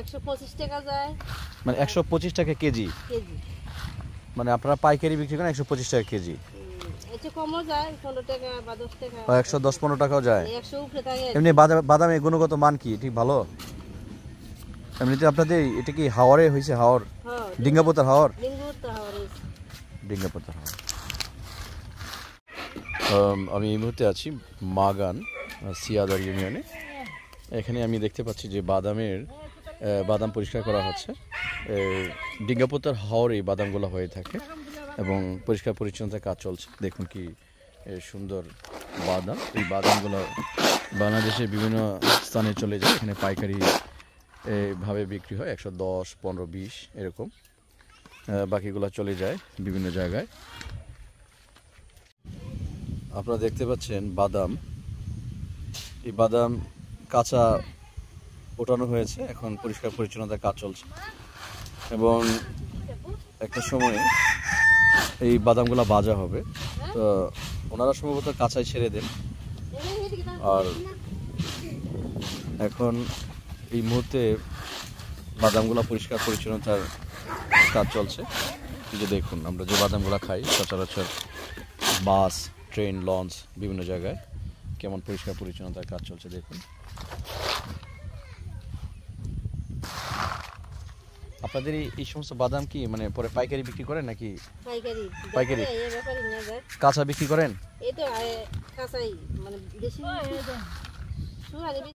125 টাকা যায়। মানে 125 টাকা কেজি? কেজি। মানে আপনারা পাইকারি বিক্রি করেন 125 টাকা কেজি? একটু কমও যায়, 15 টাকা বা 10 টাকা। 110-15 টাকাও যায়? 100 উপরে থাকে। এমনি বাদামের গুণগত মান কি ঠিক ভালো? এমনিতে আপনাদের এটা কি হাওরে হয়েছে? হাওর? হ্যাঁ, ডিঙ্গাপোতার হাওর? ডিঙ্গাপোতার হাওর হয়েছে। ডিঙ্গাপোতার হাওর। আমি এই মুহূর্তে আছি মাগান সিয়াদার ইউনিয়নে। এখানে আমি দেখতে পাচ্ছি যে বাদাম পরিষ্কার করা হচ্ছে। ডিঙ্গাপোতার হাওরে এই বাদামগুলো হয়ে থাকে এবং পরিষ্কার পরিচ্ছন্নতার কাজ চলছে। দেখুন কি সুন্দর বাদাম। এই বাদামগুলো বাংলাদেশের বিভিন্ন স্থানে চলে যায়। এখানে পাইকারি ভাবে বিক্রি হয় 110, 15, 20 এরকম। বাকিগুলো চলে যায় বিভিন্ন জায়গায়। আপনারা দেখতে পাচ্ছেন বাদাম। এই বাদাম কাঁচা ওঠানো হয়েছে, এখন পরিষ্কার পরিচ্ছন্নতার কাজ চলছে এবং একটা সময়ে এই বাদামগুলো ভাজা হবে। তো ওনারা সম্ভবত কাঁচাই ছেড়ে দেন। আর এখন এই মুহূর্তে বাদামগুলো পরিষ্কার পরিচ্ছন্নতার কাজ চলছে। এই যে দেখুন, আমরা যে বাদামগুলো খাই সচরাচর বাস, ট্রেন, লঞ্চ বিভিন্ন জায়গায় কেমন পরিষ্কার পরিচ্ছন্নতার কাজ চলছে দেখুন। আপনাদের এই সমস্ত বাদাম কি মানে পরে পাইকারি বিক্রি করেন নাকি? পাইকারি। কাঁচা বিক্রি করেন? এই তো কাঁচাই, মানে বেশি